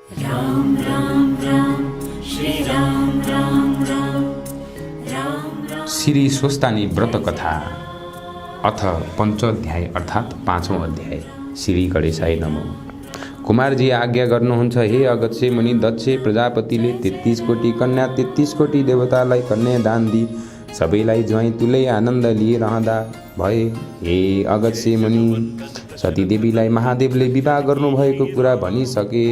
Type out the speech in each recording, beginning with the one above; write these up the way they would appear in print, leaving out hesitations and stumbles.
राम राम राम श्री राम राम राम राम राम। श्री स्वस्तानी व्रत कथा अथ पञ्चोध्याय अर्थात् 5औं अध्याय। श्री गणेशाय नमो। कुमारजी आज्ञा गर्नुहुन्छ, हे अगस्त्य मुनि, दक्ष प्रजापतिले 33 कोटी कन्या 33 कोटी देवतालाई कन्या दान दिई सबैलाई ज्वाइँ तुलै आनन्द लिइरहँदा भए। हे अगस्त्य मुनि, सतीदेवीलाई महादेवले विवाह गर्नुभएको कुरा भनिसके।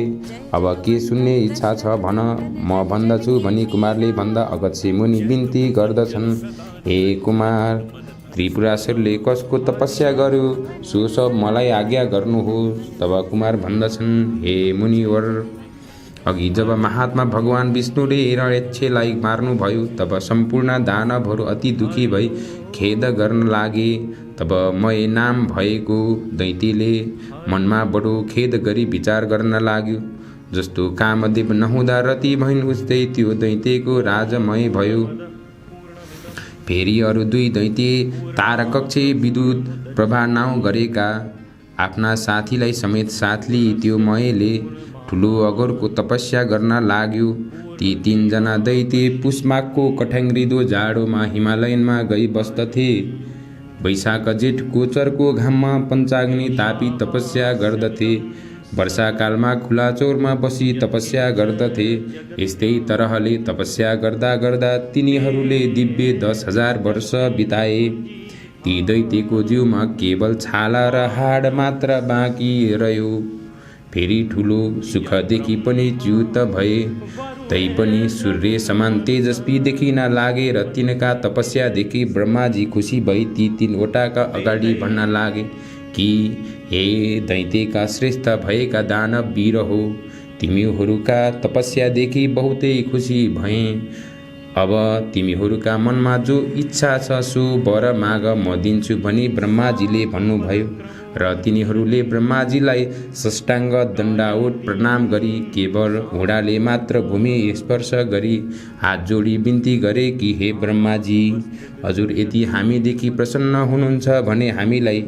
अब के सुन्ने इच्छा छ भन, म भन्दछु भनी कुमारले भन्दा अगस्त्य मुनि बिन्ती गर्दछन्। हे कुमार, त्रिपुरासुरले कसको तपस्या गर्यो सो सब मलाई आज्ञा गर्नुहोस्। तब कुमार भन्दछन्, हे मुनिवर, अघि जब महात्मा भगवान विष्णुले हिरण्यक्षलाई मार्नुभयो तब सम्पूर्ण दानवहरू अति दुखी भई खेद गर्न लागे। तब मय नाम भएको दैत्यले मनमा बडो खेद गरी विचार गर्न लाग्यो। जस्तो कामदेव नहुँदा रति भइन् उस्तै त्यो दैत्यको राजमय भयो। फेरि अरू 2 दैत्य तारकक्ष विद्युत प्रभा नाउँ गरेका आफ्ना साथीलाई समेत साथ लिई त्यो मयले ठुलो अगरको तपस्या गर्न लाग्यो। ती 3 जना दैत्य पुष्माको कठ्याङ्ग्रिदो जाडोमा हिमालयनमा गई बस्दथे। वैशाख जेठ गोचरको घाममा पञ्चाग्नि तापी तपस्या गर्दथे। वर्षाकालमा खुला चौरमा बसी तपस्या गर्दथे। यस्तै तरहले तपस्या गर्दा गर्दा तिनीहरूले दिव्य 10,000 वर्ष बिताए। ती दैत्यको जिउमा केवल छाला र हाड मात्र बाँकी रह्यो। फेरि ठुलो सुखदेखि पनि च्युत भए। तैपनि सूर्य समान तेजस्वी देखिन लागे र तिनका तपस्यादेखि ब्रह्माजी खुसी भई ती 3वटाका अगाडि भन्न लागे कि हे दैत्यका श्रेष्ठ भएका दानव वीर हो, तिमीहरूका तपस्यादेखि बहुतै खुसी भएँ। अब तिमीहरूका मनमा जो इच्छा छ सो वर माग, म दिन्छु भनी ब्रह्माजीले भन्नुभयो। र तिनीहरूले ब्रह्माजीलाई साष्टाङ्ग दण्डावत प्रणाम गरी केवल घोडाले मात्र भूमि स्पर्श गरी हात जोडी बिन्ती गरे कि हे ब्रह्माजी, हजुर यदि हामीदेखि प्रसन्न हुनुहुन्छ भने हामीलाई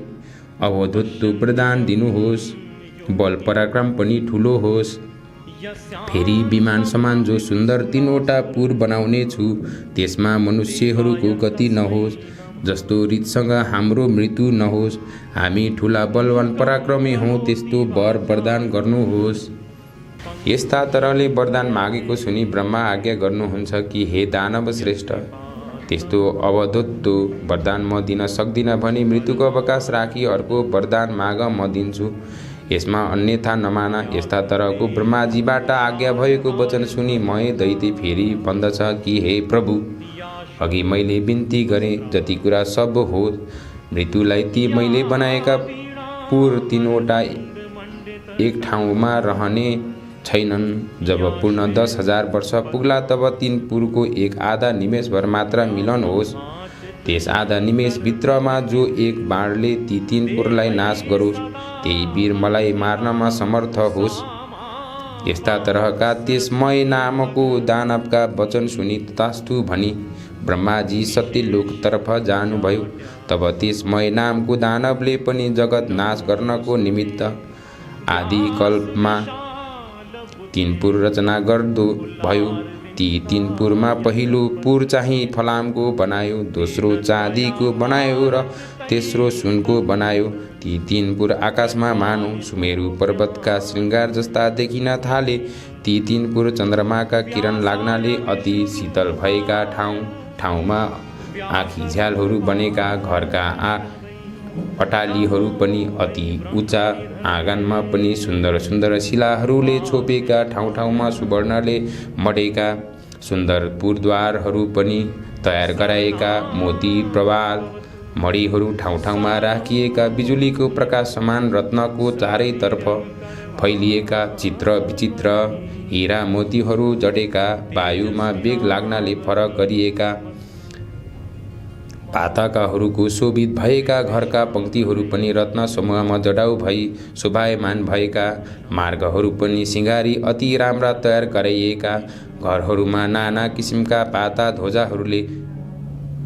अवधूत वरदान दिनुहोस्, बल पराक्रम पनि ठुलो होस्। फेरि विमान समान जो सुन्दर 3वटा पुर बनाउने छु, त्यसमा मनुष्यहरूको गति नहोस्, जस्तो रितसँग हाम्रो मृत्यु नहोस्। हामी ठुला बलवान पराक्रमी हौँ, त्यस्तो वर वरदान गर्नुहोस्। यस्ता तरहले वरदान मागेको सुनि ब्रह्मा आज्ञा गर्नुहुन्छ कि हे दानव श्रेष्ठ, त्यस्तो अवधूत वरदान म दिन सक्दिनँ भनी मृत्युको अवकाश राखी अर्को वरदान माग, म दिन्छु। यसमा अन्यथा नमाना। यस्ता तरहको ब्रह्माजीबाट आज्ञा भएको वचन सुनि मय दैत्य फेरि भन्दछ कि हे प्रभु, अघि मैले बिन्ती गरेँ जति कुरा सब हो, मृत्युलाई ती मैले बनाएका पुर 3वटा एक ठाउँमा रहने छैनन्। जब पूर्ण 10,000 वर्ष पुग्ला तब 3 पुरको एक आधा निमेषभर मात्र मिलन होस्। त्यस आधा निमेष भित्रमा जो एक बाणले ती 3 पुरलाई नाश गरोस्, त्यही वीर मलाई मार्नमा समर्थ होस्। यस्ता तरहका त्यस मय नामको दानवका वचन सुनि तथास्तु भनी ब्रह्माजी सत्यलोकतर्फ जानुभयो। तब त्यस मय नामको दानवले पनि जगत नाश गर्नको निमित्त आदिकल्पमा 3 पुर रचना गर्दो भयो। ती 3 पुरमा पहिलो पुर चाहिँ फलामको बनायो, दोस्रो चाँदीको बनायो र तेस्रो सुनको बनायो। ती 3 पुर आकाशमा मानौ सुमेरु पर्वतका श्रृङ्गार जस्ता देखिन थाले। ती 3 पुर चन्द्रमाका किरण लाग्नाले अति शीतल भएका ठाउँमा आँखी झ्यालहरू बनेका, घरका अटालीहरू पनि अति उच्चा, आँगनमा पनि सुन्दर सुन्दर शिलाहरूले छोपेका, ठाउँमा सुवर्णले मडेका सुन्दर पुरद्वारहरू पनि तयार गराएका, मोती प्रवाल मणिहरू ठाउँमा राखिएका, बिजुलीको प्रकाश समान रत्नको चारैतर्फ फैलिएका, चित्र विचित्र हीरा मोतीहरू जडेका, वायुमा वेग लाग्नाले फरक गरिएका, पाताकाहरूको शोभित भएका, घरका पङ्क्तिहरू पनि रत्न समूहमा जडाउ भई शोभायमान भएका, मार्गहरू पनि सिँगारी अति राम्रा तयार गराइएका, घरहरूमा नाना किसिमका पाता ध्वजाहरूले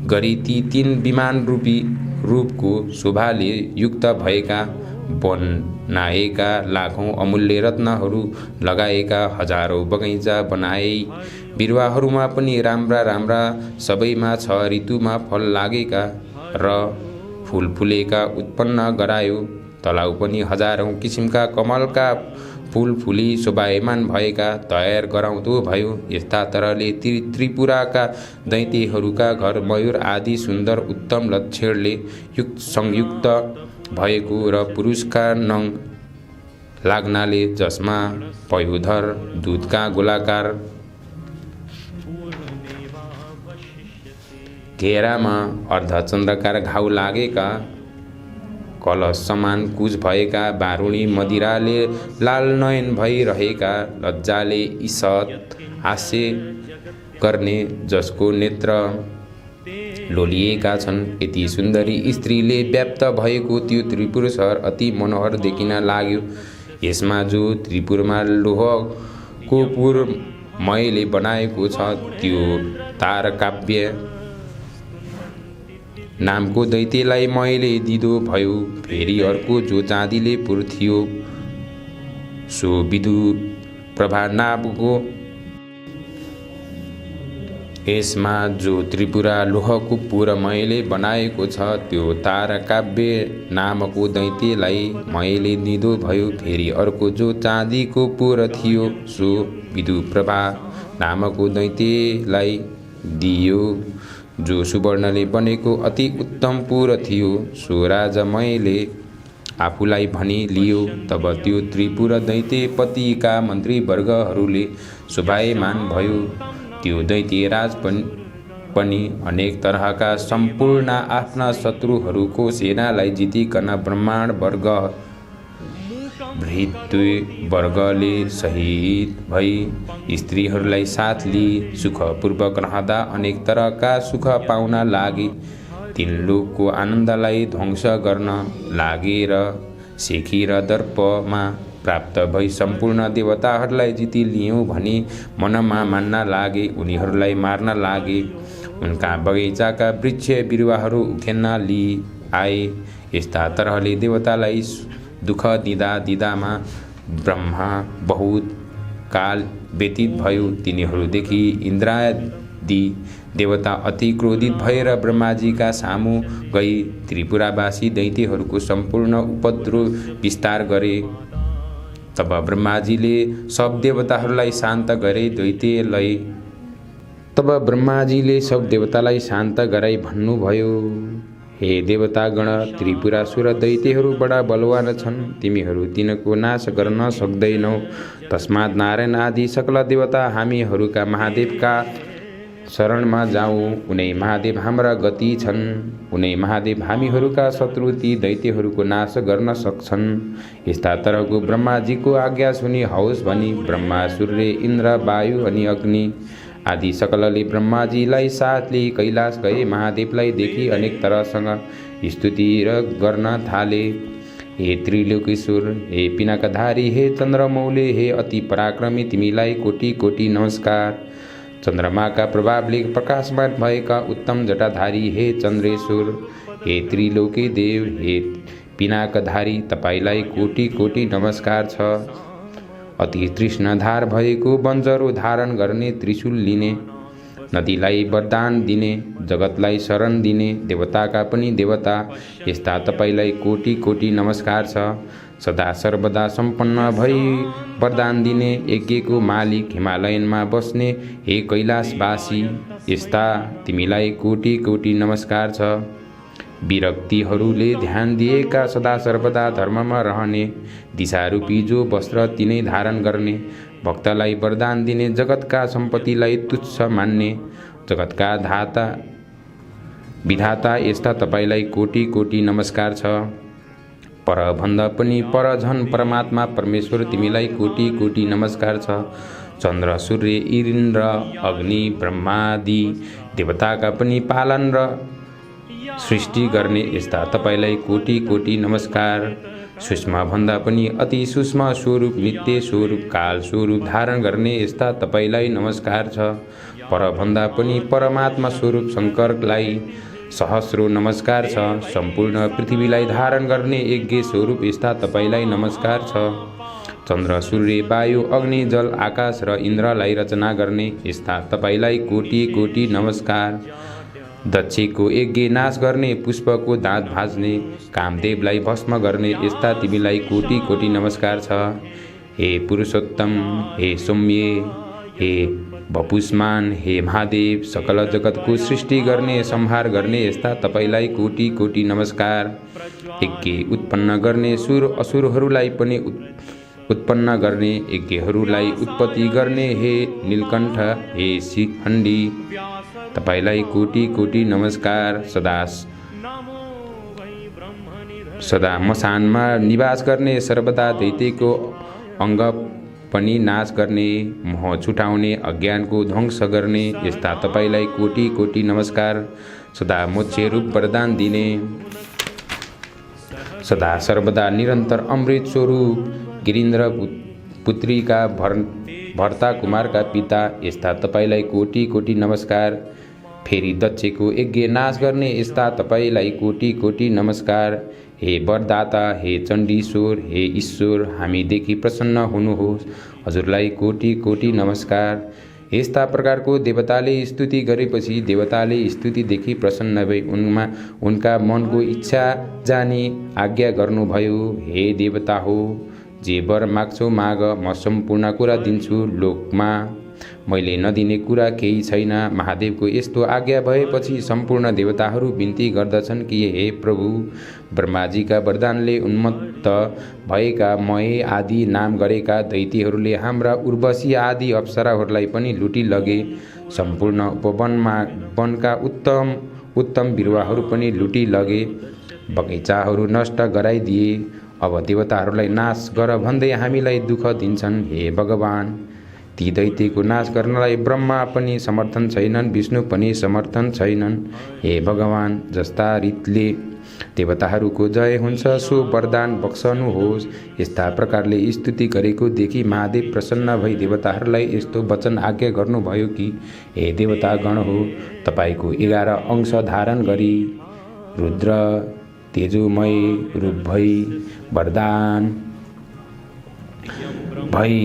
गरी ती 3 विमान रूपी रूपको शोभाले युक्त भएका, बनाएका लाखौँ अमूल्य रत्नहरू लगाएका हजारौँ बगैँचा बनाए। बिरुवाहरूमा पनि राम्रा राम्रा सबैमा छ ऋतुमा फल लागेका र फुल फुलेका उत्पन्न गरायो। तलाउ पनि हजारौँ किसिमका कमलका फुल फुली शोभायमान भएका तयार गराउँदो भयो। यस्ता तरले त्रिपुराका दैत्यहरूका घर मयूर आदि सुन्दर उत्तम लक्षणले संयुक्त भएको र पुरुषका नङ लाग्नाले जसमा पयोधर दूधका गोलाकार घेरामा अर्धचन्द्रकार घाउ लागेका कलश समान कुज भएका बारुणी मदिराले लाल नयन भइरहेका लज्जाले ईषत् हास्य गर्ने जसको नेत्र लोलिएका छन्। यति सुन्दरी स्त्रीले व्याप्त भएको त्यो त्रिपुर सहर अति मनोहर देखिन लाग्यो। यसमा जो त्रिपुरमा लोहको पुर मैले बनाएको छ त्यो तारकाव्य नामको दैत्यलाई मैले दिदो भयो। फेरि अर्को जो चाँदीले पुर थियो सो विदु प्रभा नामको। यसमा जो त्रिपुरा लोहको पुर मैले बनाएको छ त्यो तारकाव्य नामको दैत्यलाई मैले दिदो भयो। फेरि अर्को जो चाँदीको पुर थियो सो विदु प्रभा नामको दैत्यलाई दियो। जो सुवर्णले बनेको अति उत्तम पुर थियो सो राजा मैले आफूलाई भनी लियो। तब त्यो त्रिपुर दैत्यपतिका मन्त्रीवर्गहरूले शोभायमान भयो। त्यो दैत्य राज पनि अनेक तरहका सम्पूर्ण आफ्ना शत्रुहरूको सेनालाई जितिकन ब्रह्माण्ड वर्ग भृत्य वर्गले सहित भई स्त्रीहरूलाई साथ लिई सुखपूर्वक रहँदा अनेक तरहका सुख पाउन लागे। तीन लोकको आनन्दलाई ध्वंस गर्न लागेर शेखी र दर्पमा प्राप्त भई सम्पूर्ण देवताहरूलाई जिति लियौँ भनी मनमा मान्न लागे। उनीहरूलाई मार्न लागे। उनका बगैँचाका वृक्ष बिरुवाहरू उखेन्न लिई आए। यस्ता तरहले देवतालाई दुःख दिँदा दिँदामा ब्रह्मा बहुत काल व्यतीत भयो। तिनीहरूदेखि इन्द्रादि देवता अति क्रोधित भएर ब्रह्माजीका सामु गई त्रिपुरावासी दैत्यहरूको सम्पूर्ण उपद्रव विस्तार गरे। तब ब्रह्माजीले सब देवताहरूलाई शान्त गरे। सब देवतालाई शान्त गराई भन्नुभयो, हे देवतागण, त्रिपुरासुर दैत्यहरू बडा बलवान छन्। तिमीहरू तिनको नाश गर्न सक्दैनौ। तस्मात् नारायण आदि सकल देवता हामीहरूका महादेवका शरणमा जाउँ। उनै महादेव हाम्रा गति छन्। उनै महादेव हामीहरूका शत्रु ती दैत्यहरूको नाश गर्न सक्छन्। यस्ता तरहको ब्रह्माजीको आज्ञा सुनि हौस् भनी ब्रह्मा, सूर्य, इन्द्र, वायु अनि अग्नि आदि सकलले ब्रह्माजीलाई साथ लिई कैलाश गए। महादेवलाई देखि अनेक तरहसँग स्तुति गर्न थाले। हे त्रिलोकेश्वर, हे पिनाकधारी, हे चन्द्रमौले, हे अति पराक्रमी, तिमीलाई कोटि कोटि नमस्कार। चन्द्रमाका प्रभावले प्रकाशमान भएका उत्तम जटाधारी, हे चन्द्रेश्वर, हे त्रिलोके देव, हे पिनाकधारी, तपाईलाई कोटि कोटि नमस्कार छ। अति तृष्णधार भएको बन्जरो धारण गर्ने, त्रिशूल लिने, नदीलाई वरदान दिने, जगतलाई शरण दिने, देवताका पनि देवता, यस्ता तपाईलाई कोटि कोटि नमस्कार छ। सदा सर्वदा सम्पन्न भई वरदान दिने, यज्ञको मालिक, हिमालयनमा बस्ने, हे कैलाशवासी, यस्ता तिमीलाई कोटि कोटि नमस्कार छ। विरक्तिहरूले ध्यान दिएका, सदा सर्वदा धर्ममा रहने, दिशारूपी जो वस्त्र तिनै धारण गर्ने, भक्तलाई वरदान दिने, जगतका सम्पत्तिलाई तुच्छ मान्ने, जगतका विधाता, यस्ता तपाईलाई कोटि कोटि नमस्कार छ। परभन्दा पनि पर झन् परमात्मा परमेश्वर, तिमीलाई कोटि कोटि नमस्कार छ। चन्द्र, सूर्य, इन्द्र, अग्नि, ब्रह्मादि देवताका पनि पालन र सृष्टि गर्ने, यस्ता तपाईलाई कोटि कोटि नमस्कार। सूक्ष्म भन्दा पनि अति सूक्ष्म स्वरूप, नित्य स्वरूप, काल स्वरूप धारण गर्ने, यस्ता तपाईलाई नमस्कार छ। परभन्दा पनि परमात्मा स्वरूप शङ्करलाई सहस्रो नमस्कार छ। सम्पूर्ण पृथ्वीलाई धारण गर्ने यज्ञ स्वरूप यस्ता तपाईँलाई नमस्कार छ। चन्द्र सूर्य वायु अग्नि जल आकाश र इन्द्रलाई रचना गर्ने यस्ता तपाईँलाई कोटि कोटि नमस्कार। दक्षको यज्ञ नाश गर्ने पुष्पको दाँत भाँच्ने कामदेवलाई भस्म गर्ने यस्ता तिमीलाई कोटि कोटि नमस्कार छ। हे पुरुषोत्तम, हे सौम्य, हे बपुष्मान, हे महादेव, सकल जगतको सृष्टि गर्ने संहार गर्ने यस्ता तपाईँलाई कोटि कोटि नमस्कार। यज्ञ उत्पन्न गर्ने सुर असुरहरूलाई पनि उत्पन्न गर्ने यज्ञहरूलाई उत्पत्ति गर्ने हे नीलकण्ठ, हे शिखण्डी, तपाईँलाई कोटि कोटि नमस्कार। सदा मसानमा निवास गर्ने सर्वदा दैत्यको अङ्ग पनि नाश गर्ने मोह छुटाउने अज्ञानको ध्वंस गर्ने यस्ता तपाईँलाई कोटि कोटि नमस्कार। सदा मोक्ष रूप वरदान दिने सदा सर्वदा निरन्तर अमृत स्वरूप गिरीन्द्र पुत्रीका भर्ता कुमारका पिता यस्ता तपाईँलाई कोटि कोटि नमस्कार। फेरि दक्षको यज्ञ नाश गर्ने यस्ता तपाईँलाई कोटि कोटि नमस्कार। हे वरदाता, हे चण्डीश्वर, हे ईश्वर, हामीदेखि प्रसन्न हुनुहोस्, हजुरलाई कोटि कोटि नमस्कार। यस्ता प्रकारको देवताले स्तुति गरेपछि देवताले स्तुतिदेखि प्रसन्न भई उनका मनको इच्छा जानी आज्ञा गर्नुभयो। हे देवता हो, जे वर माग्छौ माग, म सम्पूर्ण कुरा दिन्छु। लोकमा मैले नदिने कुरा केही छैन। महादेवको यस्तो आज्ञा भएपछि सम्पूर्ण देवताहरू बिन्ती गर्दछन् कि हे प्रभु, ब्रह्माजीका वरदानले उन्मत्त भएका महे आदि नाम गरेका दैत्यहरूले हाम्रा उर्वशी आदि अप्सराहरूलाई पनि लुटी लगे। सम्पूर्ण वनका उत्तम उत्तम बिरुवाहरू पनि लुटी लगे, बगैँचाहरू नष्ट गराइदिए। अब देवताहरूलाई नाश गर भन्दै हामीलाई दुःख दिन्छन्। हे भगवान, ती दैत्यको नाश गर्नलाई ब्रह्मा पनि समर्थन छैनन्, विष्णु पनि समर्थन छैनन्। हे भगवान, जस्ता रीतले देवताहरूको जय हुन्छ सो वरदान बक्सनुहोस्। यस्ता प्रकारले स्तुति गरेको देखि महादेव प्रसन्न भई देवताहरूलाई यस्तो वचन आज्ञा गर्नुभयो कि हे देवतागण हो, तपाईँको 11 अंश धारण गरी रुद्र तेजोमय रूप भई वरदान भई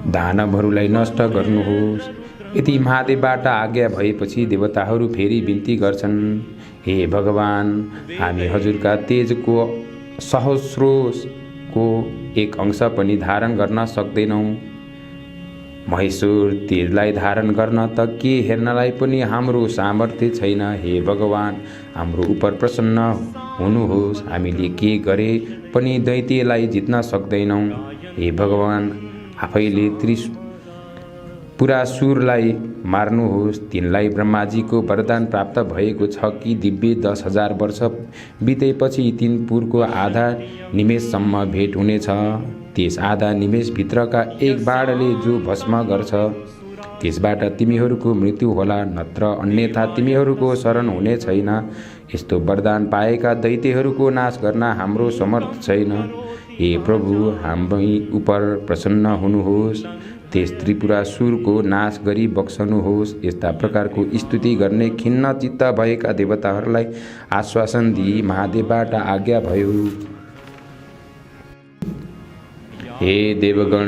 दानवहरूलाई नष्ट गर्नुहोस्। यति महादेवबाट आज्ञा भएपछि देवताहरू फेरि बिन्ती गर्छन्, हे भगवान, हामी हजुरका तेजको सहस्रोको 1 अंश पनि धारण गर्न सक्दैनौँ। महेश्वर, तेजलाई धारण गर्न त के हेर्नलाई पनि हाम्रो सामर्थ्य छैन। हे भगवान, हाम्रो उपर प्रसन्न हुनुहोस्, हामीले के गरे पनि दैत्यलाई जित्न सक्दैनौँ। हे भगवान, आफैले त्रिपुरासुरलाई मार्नुहोस्। तिनलाई ब्रह्माजीको वरदान प्राप्त भएको छ कि दिव्य 10,000 वर्ष बितेपछि तिनपुरको आधा निमेषसम्म भेट हुनेछ। त्यस आधा निमेषभित्रका एक बाणले जो भस्म गर्छ त्यसबाट तिमीहरूको मृत्यु होला, नत्र अन्यथा तिमीहरूको शरण हुने छैन। यस्तो वरदान पाएका दैत्यहरूको नाश गर्न हाम्रो समर्थ छैन। हे प्रभु, हामी उपर प्रसन्न हुनुहोस्, त्यस त्रिपुरासुरको नाश गरी बक्सनुहोस्। यस्ता प्रकारको स्तुति गर्ने खिन्न चित्त भएका देवताहरूलाई आश्वासन दिई महादेवबाट आज्ञा भयो। हे देवगण,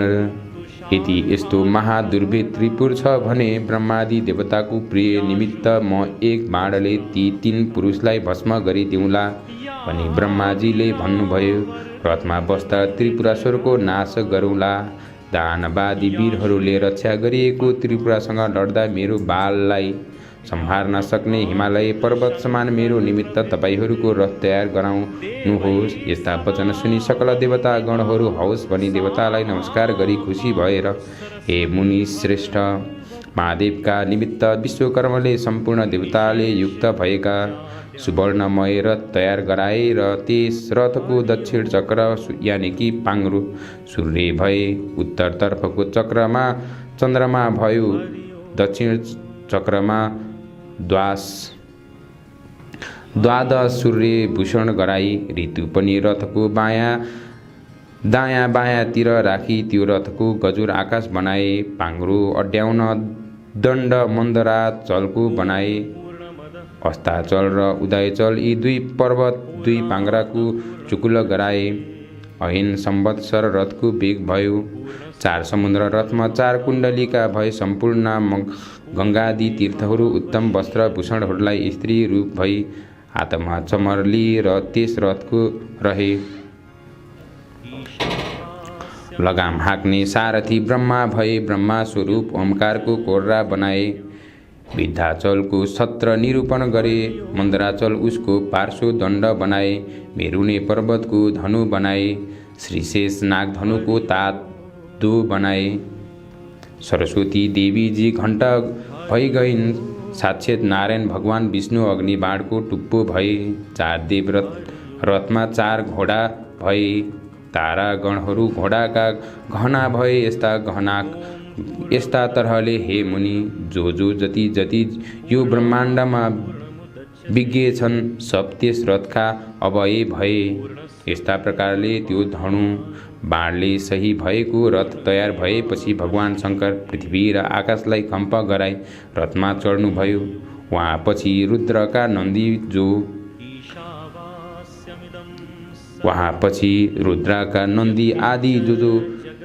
यदि यस्तो महादुर्भेद त्रिपुर छ भने ब्रह्मादि देवताको प्रिय निमित्त म 1 बाणले ती 3 पुरुषलाई भस्म गरिदिउँला भनी ब्रह्माजीले भन्नुभयो। रथमा बस्दा त्रिपुरासुरको नाश गरौँला। दानवादी वीरहरूले रक्षा गरिएको त्रिपुरासँग लड्दा मेरो बाललाई सम्हार्न सक्ने हिमालय पर्वत समान मेरो निमित्त तपाईँहरूको रथ तयार गराउनुहोस्। यस्ता वचन सुनि सकल देवता गणहरू हौस् भनी देवतालाई नमस्कार गरी खुसी भएर, हे मुनि श्रेष्ठ, महादेवका निमित्त विश्वकर्मले सम्पूर्ण देवताले युक्त भएका सुवर्णमय रथ तयार गराए र त्यस रथको दक्षिण चक्र यानि कि पाङ्रो सूर्य भए, उत्तरतर्फको चक्रमा चन्द्रमा भयो, दक्षिण चक्रमा द्वादश सूर्य भूषण गराई। ऋतु पनि रथको दायाँ बायाँतिर राखी त्यो रथको गजुर आकाश बनाए। पाङ्रो अड्याउन दण्ड मन्दरा चल्को बनाए। अस्ताचल र उदयचल यी दुई पर्वत दुई पाङ्ग्राको चुकुल गराए। ऐन सम्वत्सर रथको वेग भयो। 4 समुद्र रथमा 4 कुण्डलीका भए। सम्पूर्ण गङ्गादि तीर्थहरू उत्तम वस्त्र भूषणहरूलाई स्त्री रूप भई हातमा चमरली र त्यस रथको रहे। लगाम हाँक्ने सारथी ब्रह्मा भए। ब्रह्मा स्वरूप ओमकारको कोर्रा बनाए। विन्ध्याचलको छत्र निरूपण गरे। मन्दराचल उसको पार्श्व दण्ड बनाए। मेरुने पर्वतको धनु बनाए। श्रीशेष नागधनुको तादो बनाए। सरस्वती देवीजी घण्ट भई गइन्। साक्षात् नारायण भगवान विष्णु अग्निबाणको टुप्पो भए। 4 देव रथमा 4 घोडा भए। तारागणहरू घोडाका गहना भए। यस्ता तरहले हे मुनि जो जति जति यो ब्रह्माण्डमा विज्ञ छन् सब त्यस रथका अवय भए। यस्ता प्रकारले त्यो धनु बाणले सही भएको रथ तयार भएपछि भगवान शङ्कर पृथ्वी र आकाशलाई कम्प गराई रथमा चढ्नुभयो। उहाँ पछि रुद्रका नन्दी आदि जो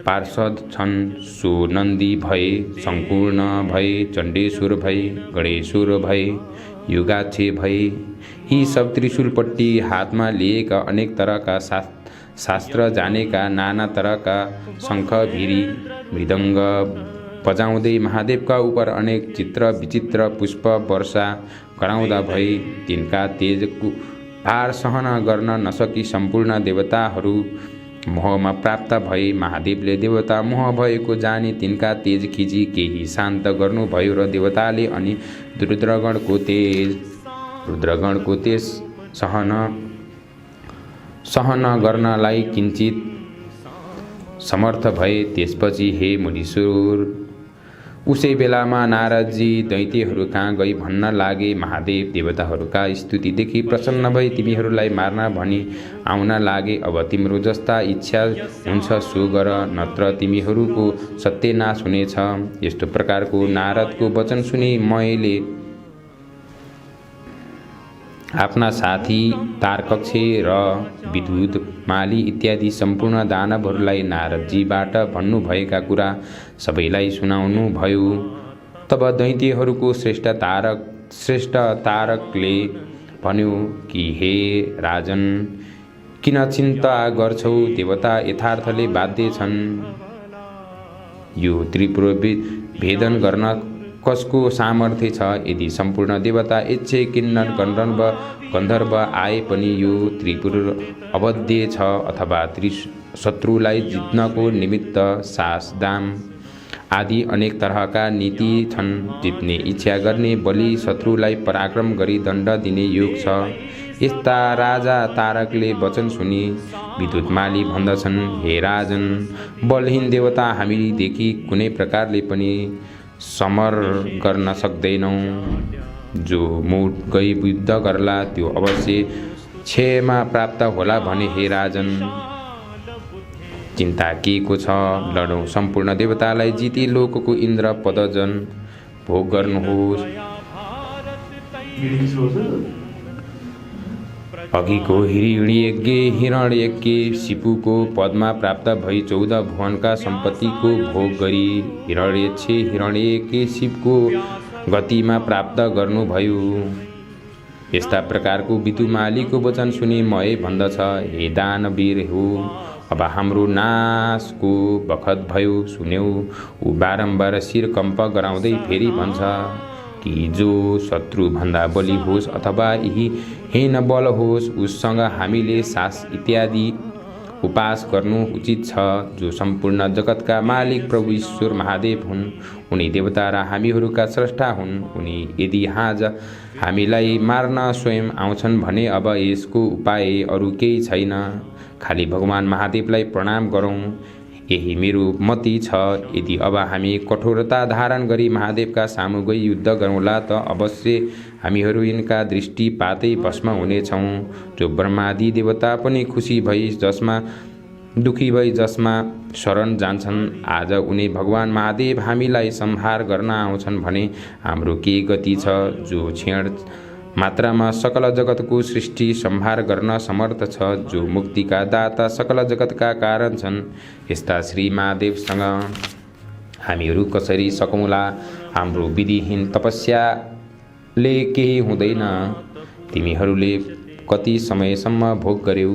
पार्षद छन् सो नन्दी भए। संपूर्ण भए। चण्डेश्वर भए। गणेश्वर भए। युगाक्षे भए। यी सब त्रिशूलपट्टि हातमा लिएका अनेक तरहका शास्त्र जानेका नाना तरहका शङ्ख भिरी मृदङ्ग बजाउँदै महादेवका उप अनेक चित्र विचित्र पुष्प वर्षा गराउँदा भए। तिनका तेजको भार सहन गर्न नसकी सम्पूर्ण देवताहरू मोहमा प्राप्त भए। महादेवले देवता मोह भएको जानी तिनका तेज खिची केही शान्त गर्नुभयो र देवताले अनि रुद्रगणको तेज सहन गर्नलाई किञ्चित समर्थ भए। त्यसपछि हे मुनीश्वर उसै बेलामा नारदजी दैत्यहरू कहाँ गई भन्न लागे। महादेव देवताहरूका स्तुतिदेखि प्रसन्न भई तिमीहरूलाई मार्न भनी आउन लागे। अब तिम्रो जस्ता इच्छा हुन्छ सो गर नत्र तिमीहरूको सत्यनाश हुनेछ। यस्तो प्रकारको नारदको वचन सुनि मैले आफ्ना साथी तारकक्षे र विद्युत माली इत्यादि सम्पूर्ण दानवहरूलाई नारदजीबाट भन्नुभएका कुरा सबैलाई सुनाउनु भयो। तब दैत्यहरूको श्रेष्ठ तारकले भन्यो कि हे राजन किन चिन्ता गर्छौ? देवता यथार्थले बाध्य छन्। यो त्रिपुर भेदन गर्न कसको सामर्थ्य छ? यदि सम्पूर्ण देवता इच्छे किन्नर गन्धर्व आए पनि यो त्रिपुर अवध्य छ। अथवा शत्रुलाई जित्नको निमित्त सास दाम आदि अनेक तरहका नीति छन्। जित्ने इच्छा गर्ने बलि शत्रुलाई पराक्रम गरी दण्ड दिने योग छ। यस्ता राजा तारकले वचन सुनि विद्युतमाली भन्दछन् हे राजन बलहीन देवता हामीदेखि कुनै प्रकारले पनि समर गर्न सक्दैनौँ। जो मुठ गई युद्ध गर्ला त्यो अवश्य क्षयमा प्राप्त होला भने हे राजन चिन्ता के को छ? लडौँ। सम्पूर्ण देवतालाई जिती लोकको इन्द्र पदजन भोग गर्नुहोस्। अघिको हिरण्यज्ञ शिपुको पदमा प्राप्त भई 14 भुवनका सम्पत्तिको भोग गरी हिरण्यज्ञ शिवको गतिमा प्राप्त गर्नुभयो। यस्ता प्रकारको विदुमालीको वचन सुनि मय भन्दछ हे दानवीर हो अब हाम्रो नाशको बखत भयो। सुन्यौ ऊ बारम्बार शिर कम्प गराउँदै फेरि भन्छ कि जो शत्रु भन्दा बलि होस् अथवा यही हीन बल होस् उससँग हामीले सास इत्यादि उपास गर्नु उचित छ। जो सम्पूर्ण जगतका मालिक प्रभु ईश्वर महादेव हुन् उनी देवता र हामीहरूका स्रष्टा हुन्। उनी यदि आज हामीलाई मार्न स्वयं आउँछन् भने अब यसको उपाय अरू केही छैन। खाली भगवान महादेवलाई प्रणाम गरौँ यही मेरो मति छ। यदि अब हामी कठोरता धारण गरी महादेवका सामु गई युद्ध गरौँला त अवश्य हामीहरू यिनका दृष्टिपातै भस्म हुनेछौँ। जो ब्रह्मादि देवता पनि खुसी भई दुखी भई जसमा शरण जान्छन् आज उनी भगवान महादेव हामीलाई संहार गर्न आउँछन् भने हाम्रो के गति छ? जो क्षण मात्रामा सकल जगतको सृष्टि सम्हार गर्न समर्थ छ, जो मुक्तिका दाता सकल जगतका कारण छन्। यस्ता श्री महादेवसँग हामीहरू कसरी सकौँला? हाम्रो विधिहीन तपस्याले केही हुँदैन। तिमीहरूले कति समयसम्म भोग गर्यौ?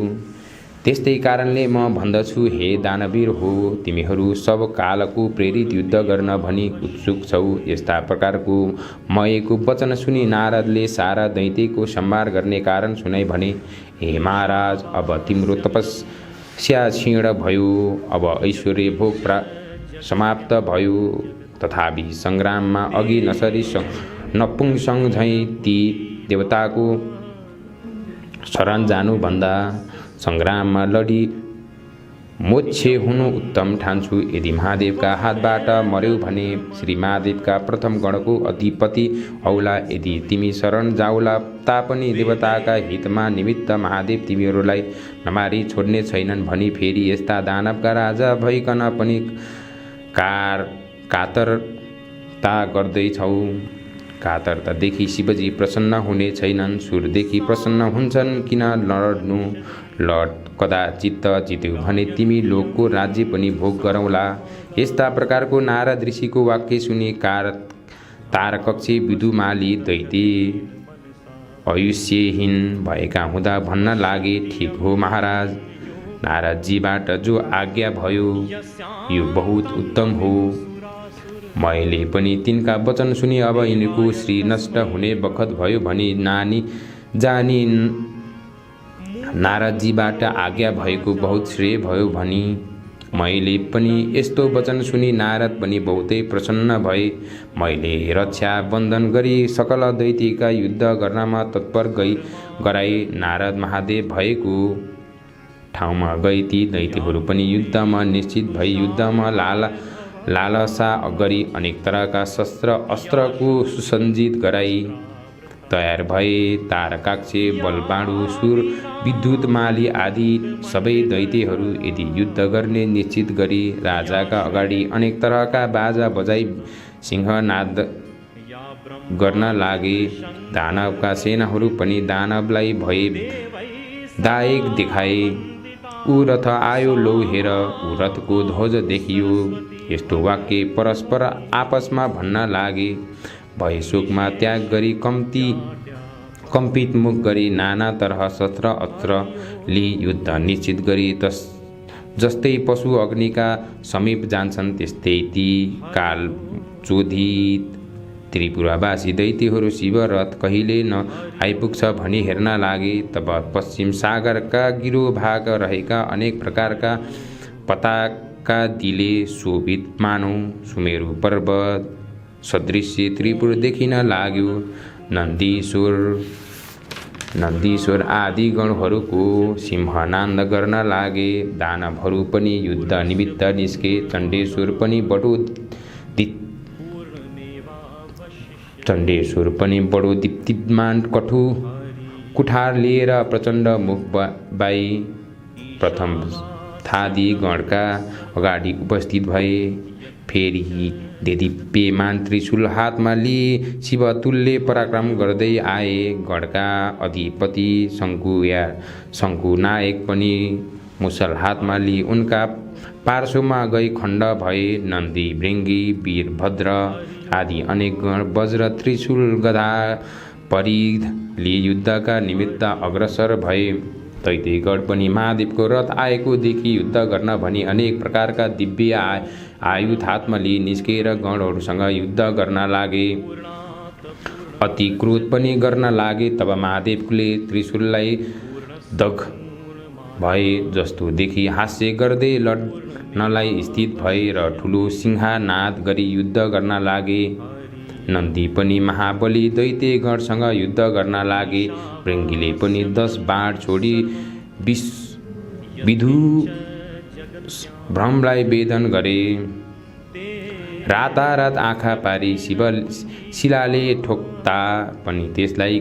त्यस्तै कारणले म भन्दछु, हे दानवीर हो, तिमीहरू सब कालको प्रेरित युद्ध गर्न भनी उत्सुक छौ। यस्ता प्रकारको मयको वचन सुनि नारदले सारा दैत्यको संहार गर्ने कारण सुनाइ भने, हे महाराज, अब तिम्रो तपस्या क्षीण भयो, अब ऐश्वर्य भोग समाप्त भयो। तथापि सङ्ग्राममा अघि नसरी नपुंसक झैँ ती देवताको शरण जानुभन्दा सङ्ग्राममा लडी मोक्षे हुनु उत्तम ठान्छु। यदि महादेवका हातबाट मर्यौ भने श्री महादेवका प्रथम गणको अधिपति औला। यदि तिमी शरण जाउला तापनि देवताका हितमा निमित्त महादेव तिमीहरूलाई नमारी छोड्ने छैनन् भनी फेरि यस्ता दानवका राजा भइकन पनि कातरता गर्दैछौ। कातरतादेखि शिवजी प्रसन्न हुने छैनन्। सुरदेखि प्रसन्न हुन्छन्। किन लड्नु? लड कदाचित जित्यौ भने तिमी लोकको राज्य पनि भोग गरौँला। यस्ता प्रकारको नारद ऋषिको वाक्य सुनि तारकक्षी विदुमाली दैत्य आयुष्यहीन भएका हुँदा भन्न लागे, ठिक हो महाराज, नारदजीबाट जो आज्ञा भयो यो बहुत उत्तम हो। मैले पनि तिनका वचन सुनि अब यिनको श्री नष्ट हुने बखत भयो भनी जानी नारदजीबाट आज्ञा भएको बहुत श्रेय भयो भनी मैले पनि यस्तो वचन सुनि नारद पनि बहुतै प्रसन्न भए। मैले रक्षा बन्धन गरी सकल दैत्यका युद्ध गर्नमा तत्पर गराई। नारद महादेव भएको ठाउँमा गई ती दैत्यहरू पनि युद्धमा निश्चित भई युद्धमा लालसा गरी अनेक तरहका शस्त्र अस्त्रको सुसज्जित गराई तयार भए। तारकाक्षी, बलबाणु, सुर, विद्युत माली आदि सबै दैत्यहरू यदि युद्ध गर्ने निश्चित गरी राजाका अगाडि अनेक तरहका बाजा बजाई सिंहनाद गर्न लागे। दानवका सेनाहरू पनि दानवलाई भए दायक देखाए। ऊ रथ आयो, लौ हेर, ऊ रथको ध्वज देखियो। यस्तो वाक्य परस्पर आपसमा भन्न लागे। भय शोकमा त्याग गरी कम्पित मुख गरी नाना तरह शस्त्र अस्त्र लिई युद्ध निश्चित गरी जस्तै पशु अग्निका समीप जान्छन् त्यस्तै ती काल चोधित त्रिपुरावासी दैत्यहरू शिव रथ कहिले न आइपुग्छ भनी हेर्न लागे। तब पश्चिम सागरका गिरो भाग रहेका अनेक प्रकारका पताका दिले शोभित मानौ सुमेरु पर्वत सदृश्य त्रिपुर देखिन लाग्यो। नन्दीश्वर आदि गणहरूको सिंहनाद गर्न लागे। दानवहरू पनि युद्ध निमित्त निस्के। चण्डेश्वर पनि बडो दीप्तिमान कुठार लिएर प्रचण्ड मुख बाई प्रथम थादी गणका अगाडि उपस्थित भए। फेरि देदीप्यमान त्रिशूल हातमा लिई शिवतुल्य पराक्रम गर्दै आए। गणका अधिपति शङ्कु नायक पनि मुसल हातमा लिई उनका पार्श्वमा गई खण्ड भए। नन्दी, भृङ्गी, वीरभद्र आदि अनेक गण वज्र, त्रिशूल, गदा परिध लिई युद्धका निमित्त अग्रसर भए। दैत्यगण पनि महादेवको रथ आएको देखि युद्ध गर्न भनी अनेक प्रकारका दिव्य आयुध हातमा लिई निस्केर गणहरूसँग युद्ध गर्न लागे। अति क्रोध पनि गर्न लागे। तब महादेवले त्रिशूललाई दग्ध भए जस्तो देखि हास्य गर्दै लड्नलाई स्थित भए र ठुलो सिंहनाद गरी युद्ध गर्न लागे। नन्दी पनि महाबली दैत्यगणसँग युद्ध गर्न लागे। भृङ्गीले पनि 10 बाण छोडी विधु भ्रमलाई वेदन गरे। रातारात आँखा पारी शिलाले ठोक्दा पनि त्यसलाई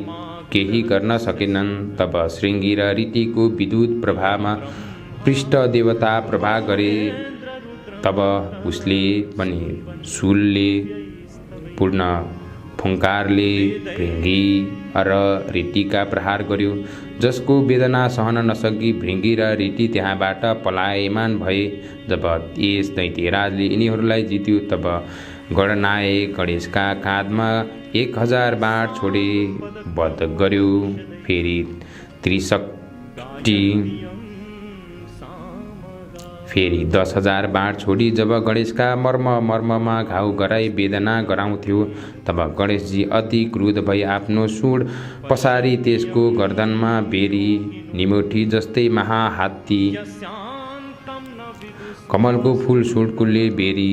केही गर्न सकेनन्। तब श्रृङ्गी र रीतिको विद्युत प्रभावमा पृष्ठ देवता प्रभा गरे। तब उसले पनि शूलले फुङ्कारले भृङ्गी र रीतिका प्रहार गर्यो। जसको वेदना सहन नसकी भृङ्गी र रीति त्यहाँबाट पलायमान भए। जब यस दैत्यराजले यिनीहरूलाई जित्यो तब गणनायक गणेशका काँधमा 1000 बाण छोडे वध गर्यो। फेरि त्रिशक्ति फेरि 10,000 बाण छोडी जब गणेशका मर्ममा घाउ गराई वेदना गराउँथ्यो तब गणेशजी अति क्रुद्ध भई आफ्नो सुँड पसारी त्यसको गर्दनमा बेरी निमोठी जस्तै महाहात्ती कमलको फूल सुँडकुले बेरी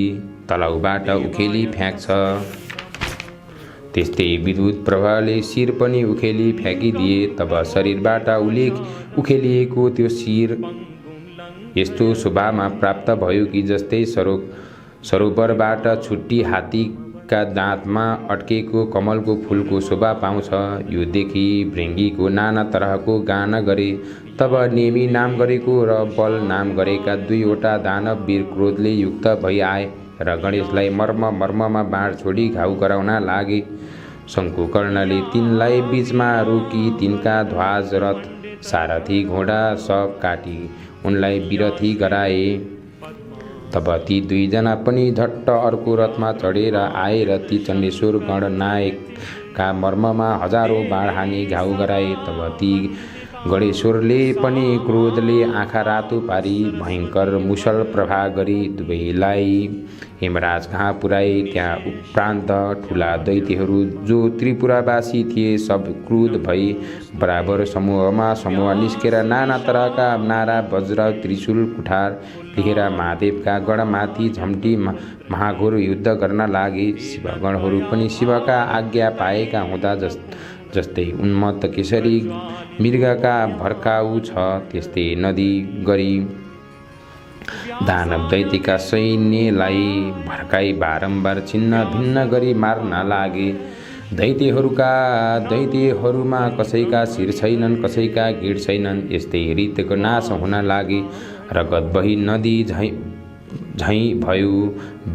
तलाउबाट उखेली फ्याँक्छ। त्यस्तै विद्युत प्रभावले शिर पनि उखेली फ्याँकिदिए। तब शरीरबाट उखेलिएको त्यो शिर यस्तो शोभामा प्राप्त भयो कि जस्तै सरोवरबाट छुट्टी हात्तीका दाँतमा अड्केको कमलको फूलको शोभा पाउँछ। यो देखि भृङ्गीको नाना तरहको गान गरे। तब नेमी नाम गरेको र बल नाम गरेका 2वटा दानव वीर क्रोधले युक्त भई आए र गणेशलाई मर्ममा बाण छोडी घाउ गराउन लागे। शङ्कुकर्णले तिनलाई बीचमा रोकी तिनका ध्वज रथ सारथी घोडा सब काटी उनलाई विरथी गराए। तब ती 2जना पनि झट्ट अर्को रथमा चढेर आए र ती चण्डेश्वर गणनायकका मर्ममा हजारौं बाण हानी घाउ गराए। तब ती गणेश्वरले पनि क्रोधले आँखा रातो पारी भयङ्कर मुसल प्रभा गरी दुवैलाई हेमराज कहाँ पुर्याए। त्यहाँ उपरान्त ठुला दैत्यहरू जो त्रिपुरावासी थिए सब क्रुद्ध भई बराबर समूह निस्केर नाना तरहका नारा वज्र त्रिशूल कुठार लिएर महादेवका गणमाथि झम्टी महाघोर युद्ध गर्न लागे। शिवगणहरू पनि शिवका आज्ञा पाएका हुँदा जस्तै उन्मत्त केसरी मृगका भर्काउ छ त्यस्तै नदी गरी दानव दैत्यका सैन्यलाई भर्काई बारम्बार छिन्न भिन्न गरी मार्न लागे। दैत्यहरूमा कसैका शिर छैनन् कसैका गिड छैनन्। यस्तै रीतको नाश हुन लागे। रगत बही नदी झैँ भयो।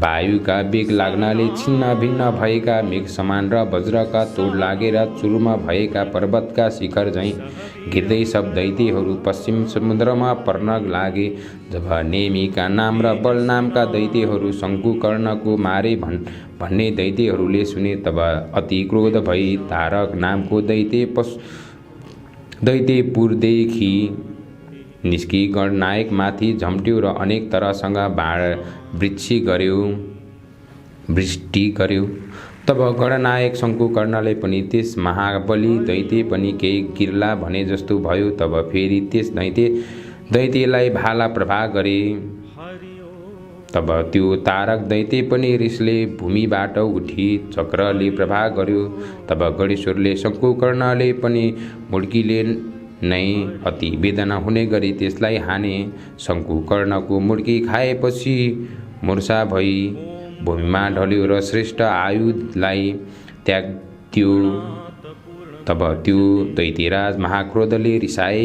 वायुका वेग लाग्नाले छिन्न भिन्न भएका मेघ समान र वज्रका तोड लागेर चुरुम भएका पर्वतका शिखर झैँ गिर्दै सब दैत्यहरू पश्चिम समुद्रमा पर्न लागे। जब नेमीका नाम र बल नामका दैत्यहरू शङ्कुकर्णको मारे भन्ने दैत्यहरूले सुने तब अति क्रोध भई तारक नामको दैत्यपुरदेखि निस्की गणनायकमाथि झम्ट्यो र अनेक तरहसँग बाण वृष्टि गर्यो। तब गणनायक शङ्कुकर्णले पनि त्यस महाबली दैत्य पनि केही गिर्ला भने जस्तो भयो। तब फेरि त्यस दैत्यलाई भाला प्रभा गरे। तब त्यो तारक दैत्य पनि रिसले भूमिबाट उठी चक्रले प्रभा गर्यो। तब गणेश्वरले शङ्कुकर्णले पनि मुड्कीले नै अति वेदना हुने गरी त्यसलाई हाने। शङ्कुकर्णको मुड्की खाएपछि मूर्छा भई भूमिमा ढल्यो र श्रेष्ठ आयुधलाई त्याग्यो। तब त्यो दैत्यराज महाक्रोधले रिसाए।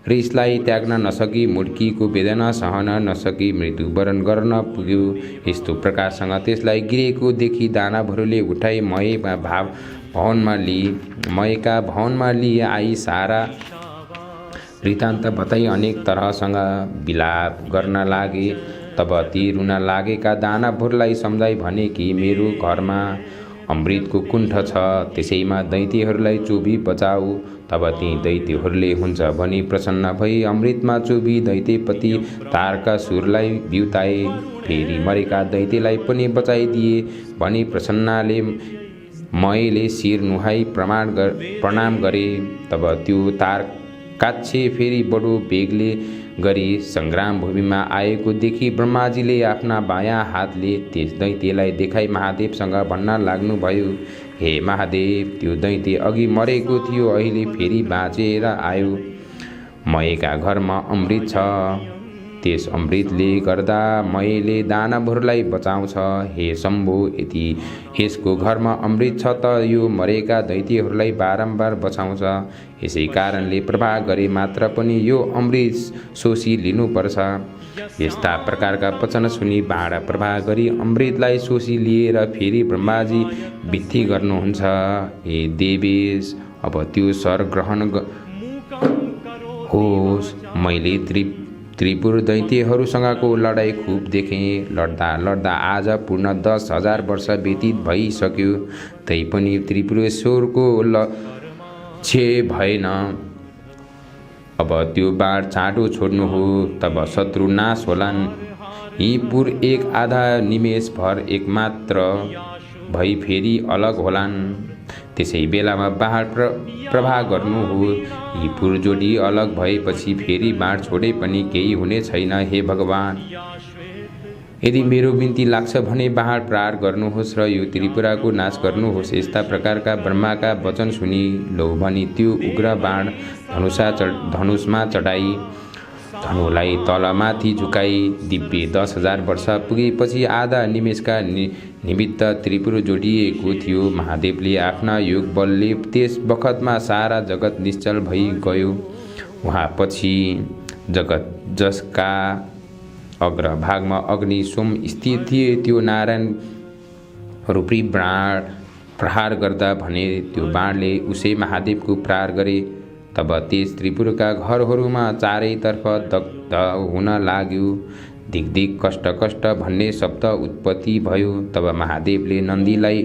रिसलाई त्याग्न नसकी मुड्कीको वेदना सहन नसकी मृत्युवरण गर्न पुग्यो। यस्तो प्रकारसँग त्यसलाई गिरेको देखि दानवहरूले उठाई मयका भवनमा लिए आई सारा वृत्तान्त बताई अनेक तरहसँग विलाप गर्न लागे। तब ती रुन लागेका दानवहरूलाई सम्झाई भने कि मेरो घरमा अमृतको कुण्ठ छ त्यसैमा दैत्यहरूलाई चोबी बचाऊ। तब ती दैत्यहरूले हुन्छ भनी प्रसन्न भई अमृतमा चोबी दैत्यपति तारकासुरलाई बिउताए। फेरि मरेका दैत्यलाई पनि बचाइदिए भनी प्रसन्नले मयले शिर नुहाई प्रणाम गरे। तब त्यो तारकाक्षे फेरि बडो बेगले गरी सङ्ग्राम भूमिमा आएको देखि ब्रह्माजीले आफ्ना बायाँ हातले त्यस दैत्यलाई देखाई महादेवसँग भन्न लाग्नुभयो, हे महादेव, त्यो दैत्य अघि मरेको थियो अहिले फेरि बाँचेर आयो। मयका घरमा अमृत छ, त्यस अमृतले गर्दा मयले दानवहरूलाई बचाउँछ। हे शम्भो, यदि यसको घरमा अमृत छ त यो मरेका दैत्यहरूलाई बारम्बार बचाउँछ। यसै कारणले प्रभा गरे मात्र पनि यो अमृत शोषी लिनुपर्छ। यस्ता प्रकारका वचन सुनि बाण प्रवाह गरी अमृतलाई शोषी लिएर फेरि ब्रह्माजी बित्थी गर्नुहुन्छ। हे देवेश, अब त्यो सर ग्रहण होस्। मैले त्रिपुर दैत्यहरूसँगको लडाईँ खुब देखेँ। लड्दा लड्दा आज पूर्ण 10,000 वर्ष व्यतीत भइसक्यो, तैपनि त्रिपुरेश्वरको लक्ष्य भएन। अब त्यो बाण चाँडो छोड्नु हो, तब शत्रु नाश होलान्। यी पुर एक आधा निमेष भर एकमात्र भई फेरि अलग होलान्। त्यसै बेलामा बाण प्रवाह गर्नु हो। यी पुर जोडी अलग भएपछि फेरि बाण छोडे पनि केही हुने छैन। हे भगवान, यदि मेरो बिन्ती लाग्छ भने बाण प्रहार गर्नुहोस् र यो त्रिपुराको नाश गर्नुहोस्। यस्ता प्रकारका ब्रह्माका वचन सुनि लौ भनी त्यो उग्र बाण धनुषमा चढाई धनुलाई तलमाथि झुकाई दिव्य 10,000 वर्ष पुगेपछि आधा निमेषका निमित्त त्रिपुर जोडिएको थियो। महादेवले आफ्ना योग बलले त्यस बखतमा सारा जगत निश्चल भई गयो। उहाँ पछि जगत जसका अग्रभागमा अग्नि सोम स्थित थिए, त्यो नारायण रूपी बाण प्रहार गर्दा भने त्यो बाणले उसै महादेवको प्रहार गरे। तब त्यस त्रिपुरका घरहरूमा चारैतर्फ दग्ध हुन लाग्यो। दिग दिग कष्ट कष्ट भन्ने शब्द उत्पत्ति भयो। तब महादेवले नन्दीलाई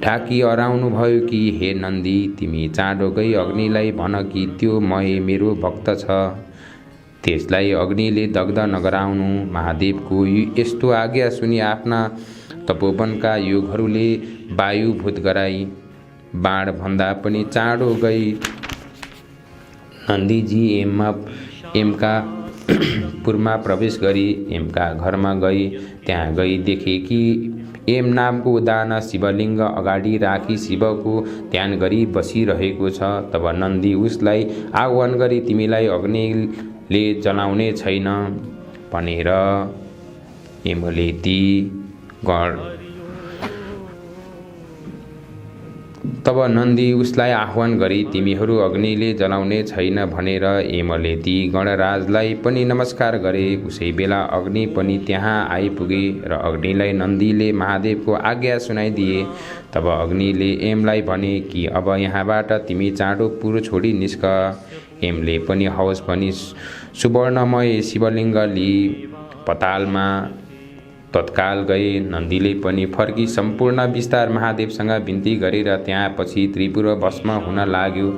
ढाकी हराउनु भयो कि हे नन्दी, तिमी चाँडो गई अग्निलाई भन कि त्यो महे मेरो भक्त छ, त्यसलाई अग्निले दग्ध नगराउनु। महादेवको यस्तो आज्ञा सुनि आफ्ना तपोवनका योगहरूले वायुभूत गराई बाण भन्दा पनि चाँडो गई नन्दीजी एमका पुरमा प्रवेश गरी एमका घरमा गई। त्यहाँ गई देखे कि एम नामको दाना शिवलिङ्ग अगाडि राखी शिवको ध्यान गरी बसिरहेको छ। तब नन्दी उसलाई आह्वान गरी तिमीलाई अग्निले जलाउने छैन भनेर एमले ती तब नन्दी उसलाई आह्वान गरी तिमीहरू अग्निले जलाउने छैन भनेर एमले ती गणराजलाई पनि नमस्कार गरे। उसै बेला अग्नि पनि त्यहाँ आइपुगे र अग्निलाई नन्दीले महादेवको आज्ञा सुनाइदिए। तब अग्निले एमलाई भने कि अब यहाँबाट तिमी चाँडो पुर छोडी निस्क। एमले पनि हवस् भनी सुवर्णमय शिवलिङ्ग लिई पतालमा तत्काल गए। नन्दीले पनि फर्की सम्पूर्ण विस्तार महादेवसँग बिन्ती गरेर त्यहाँ पछि त्रिपुर भस्म हुन लाग्यो।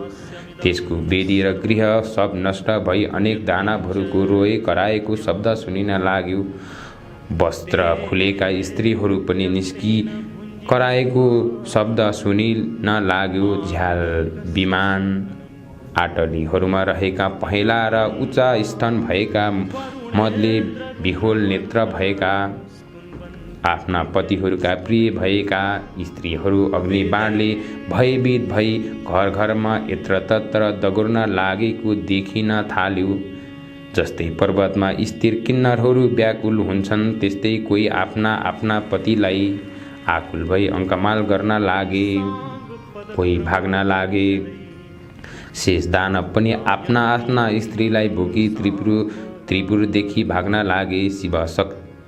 त्यसको वेदी र गृह सब नष्ट भई अनेक दानवहरूको रोए कराएको शब्द सुनिन लाग्यो। वस्त्र खुलेका स्त्रीहरू पनि निस्की कराएको शब्द सुनिन लाग्यो। झ्याल विमान आटलीहरूमा रहेका पहेँला र उच्च स्तन भएका मदले विहोल नेत्र भएका आफ्ना पतिहरूका प्रिय भएका स्त्रीहरू अग्निबाणले भयभीत भई घर घरमा यत्रतत्र दगुर्न लागेको देखिन थाल्यो। जस्तै पर्वतमा स्थिर किन्नरहरू व्याकुल हुन्छन्, त्यस्तै कोही आफ्ना आफ्ना पतिलाई आकुल भई अङ्कमाल गर्न लागे, कोही भाग्न लागे। शेष दानव पनि आफ्ना आफ्ना स्त्रीलाई बोकी त्रिपुरदेखि भाग्न लागे।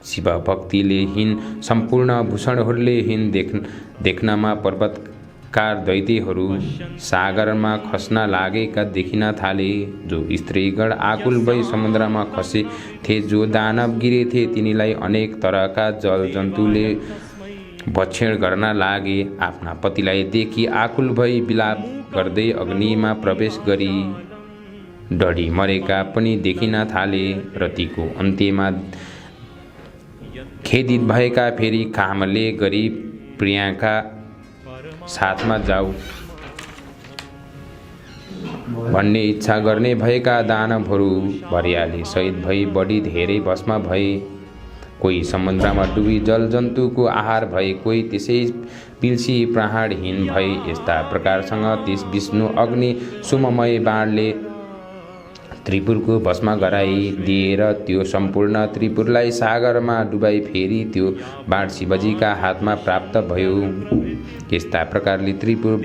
शिव भक्तिले हीन सम्पूर्ण भूषणहरूले हीन देख्नमा पर्वतकार दैत्यहरू सागरमा खस्न लागेका देखिन थाले। जो स्त्रीगण आकुल भई समुद्रमा खसे थे, जो दानव गिरे थे, तिनीलाई अनेक तरहका जल जन्तुले भक्षण गर्न लागे। आफ्ना पतिलाई देखि आकुल भई विलाप गर्दै अग्निमा प्रवेश गरी डढी मरेका पनि देखिन थाले। रतिको अन्त्यमा खेदित भएका फेरि कामले गरी प्रियाका साथमा जाऊ भन्ने इच्छा गर्ने भएका दानवहरू भरियाले सहित भई बढी धेरै भस्म भए। कोही समुद्रमा डुबी जल जन्तुको आहार भए, कोही त्यसै पिल्सी प्राणहीन भए। यस्ता प्रकारसँग त्यस विष्णु अग्नि सुममय बाणले त्रिपुरको भस्म गराइदिएर त्यो सम्पूर्ण त्रिपुरलाई सागरमा डुबाई फेरि त्यो बाण शिवजीका हातमा प्राप्त भयो। यस्ता प्रकारले त्रिपुर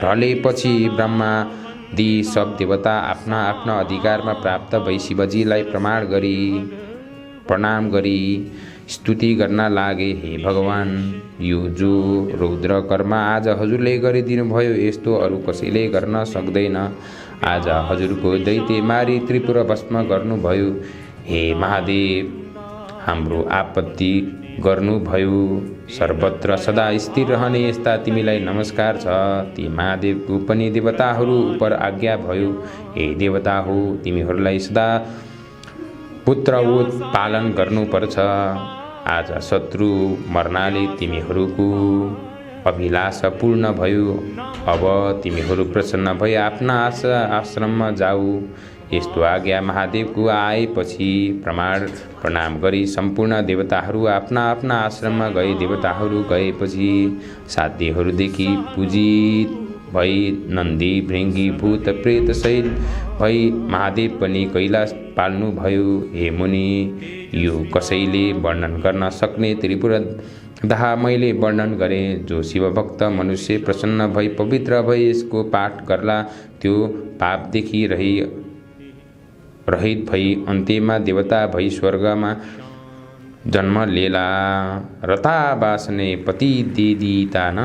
ढलेपछि ब्रह्मादि सब देवता आफ्ना आफ्ना अधिकारमा प्राप्त भई शिवजीलाई प्रमाण गरी प्रणाम गरी स्तुति गर्न लागे। हे भगवान, यो जो रौद्र कर्म आज हजुरले गरिदिनु भयो यस्तो अरू कसैले गर्न सक्दैन। आज हजुरको दैत्य मारी त्रिपुरा भस्म गर्नुभयो। हे महादेव, हाम्रो आपत्ति गर्नुभयो। सर्वत्र सदा स्थिर रहने यस्ता तिमीलाई नमस्कार छ। ती महादेवको पनि देवताहरू उपर आज्ञा भयो। हे देवता हो, तिमीहरूलाई सदा पुत्रवत पालन गर्नुपर्छ। आज शत्रु मर्नाले तिमीहरूको अभिलाष पूर्ण भयो। अब तिमीहरू प्रसन्न भई आफ्ना आश्रममा जाऊ। यस्तो आज्ञा महादेवको आएपछि प्रणाम गरी सम्पूर्ण देवताहरू आफ्ना आफ्ना आश्रममा गए। देवताहरू गएपछि साध्यहरूदेखि पूजित भई नन्दी, भृङ्गी, भूत, प्रेत सहित भई महादेव पनि कैलाश पाल्नु भयो। हे मुनि, यो कसैले वर्णन गर्न सक्ने त्रिपुरा दाह मैले वर्णन गरेँ। जो शिवभक्त मनुष्य प्रसन्न भई पवित्र भई यसको पाठ गर्ला त्यो पापदेखि रहित भई अन्त्यमा देवता भई स्वर्गमा जन्म लेला। रता बासने पति देदिता न